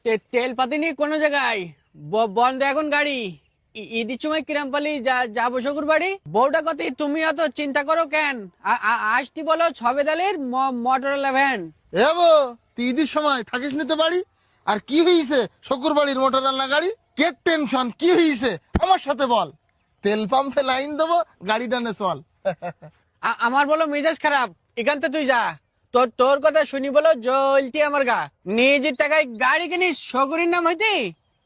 তেল পাতি নেই কোনো জায়গায়, বন্ধ এখন গাড়ি। ঈদের সময় কিরাম পালি যাবো শ্বশুর বাড়ি। বউটা কত, তুমি অত চিন্তা করো কেন? আসতি বলো ছবেদালির মোটরলা ভ্যান। এ বো, তুই ঈদের সময় থাকিস নিতে বাড়ি? আর কি হয়েছে শ্বশুর বাড়ির মোটর রান্না গাড়ি? কে টেনশন কি হয়েছে আমার সাথে বল। তেল পাম্পে লাইন দেবো, গাড়ি টানে চল। আমার বলো মেজাজ খারাপ, এখান থেকে তুই যা। তোর কথা শুনি বলো জ্বলতি আমার গা। নিজের টাকায় গাড়ি কিনিস শকুরির নাম হইতি,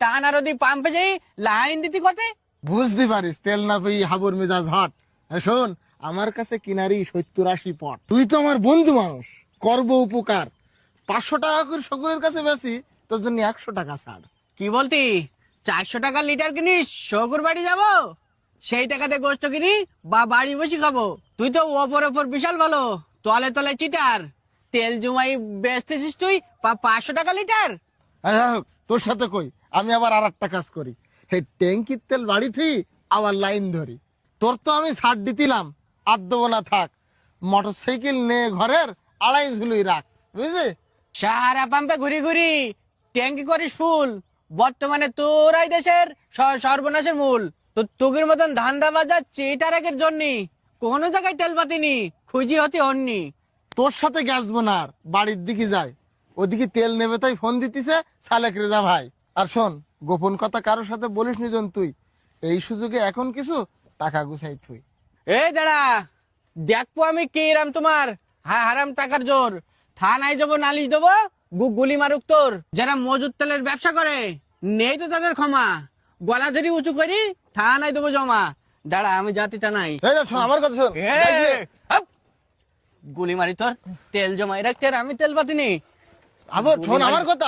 টানা রদি পাম্পে যাই লাইন দিতি কতে। বুঝতে পারিস তেল না পেয়ে হাবুর মেজাজ হট। শোন, আমার কাছে কিনারি 70-80 পট। তুই তো আমার বন্ধু মানুষ, করবো উপকার। 500 টাকা করে শকুরের কাছে বেশি, তোর জন্য 100 টাকা ছাড়। কি বলতি? 400 টাকা লিটার কিনিস শকুর বাড়ি যাব, সেই টাকাতে গোস্ত কিনি বা বাড়ি বসে খাবো। তুই তো ওপর ওপর বিশাল ভালো, তলে তলে চিটার। তেল জমাই বেচতেছিস তুই 500 টাকা লিটার। তোর সাথে কই, আমি আবার আর একটা কাজ করি। এই ট্যাঙ্কির তেল বাড়িতে আবার লাইন ধরি। তোর তো আমি ছাড় দিতিলাম, আর দেবো না থাক। মোটরসাইকেল নে ঘরের আড়াই ঝুলুই রাখ, বুঝলি? সারা পাম্পে ঘুরি ঘুরি ট্যাঙ্কি করিস ফুল। বর্তমানে তোরাই দেশের সর্বনাশের মূল। তো তুগির মতন ধান্দা বাজার চিটারের জন্য কোনো জায়গায় তেল পাতিনি, খুঁজি হতে হননি। তোর সাথে গেছবো না আর, বাড়ির দিকে যাই। ওদিকে তেল নেবে তাই ফোন দিতিছে সালেক রেজা ভাই। আর শোন, গোপন কথা কারোর সাথে বলিস নি জন তুই। এই সুযোগে এখন কিছু টাকা গুছাই তুই। এই দাঁড়া, দেখবো আমি কি রাম তোমার হারাম টাকার জোর। থানায় যাবো, নালিশ দেবো, গুলি মারুক তোর। যারা মজুদ তেলের ব্যবসা করে নেই তো তাদের ক্ষমা, গলা ধরি উঁচু করি থানায় দেবো জমা। দাঁড়া আমি জাতি থানায়। এই যে শোন, আমার কথা শোন। হাপ! গুলি মারি তোর, তেল জমাই রাখতে আর আমি তেল পাতিনি। আবার শোন আমার কথা।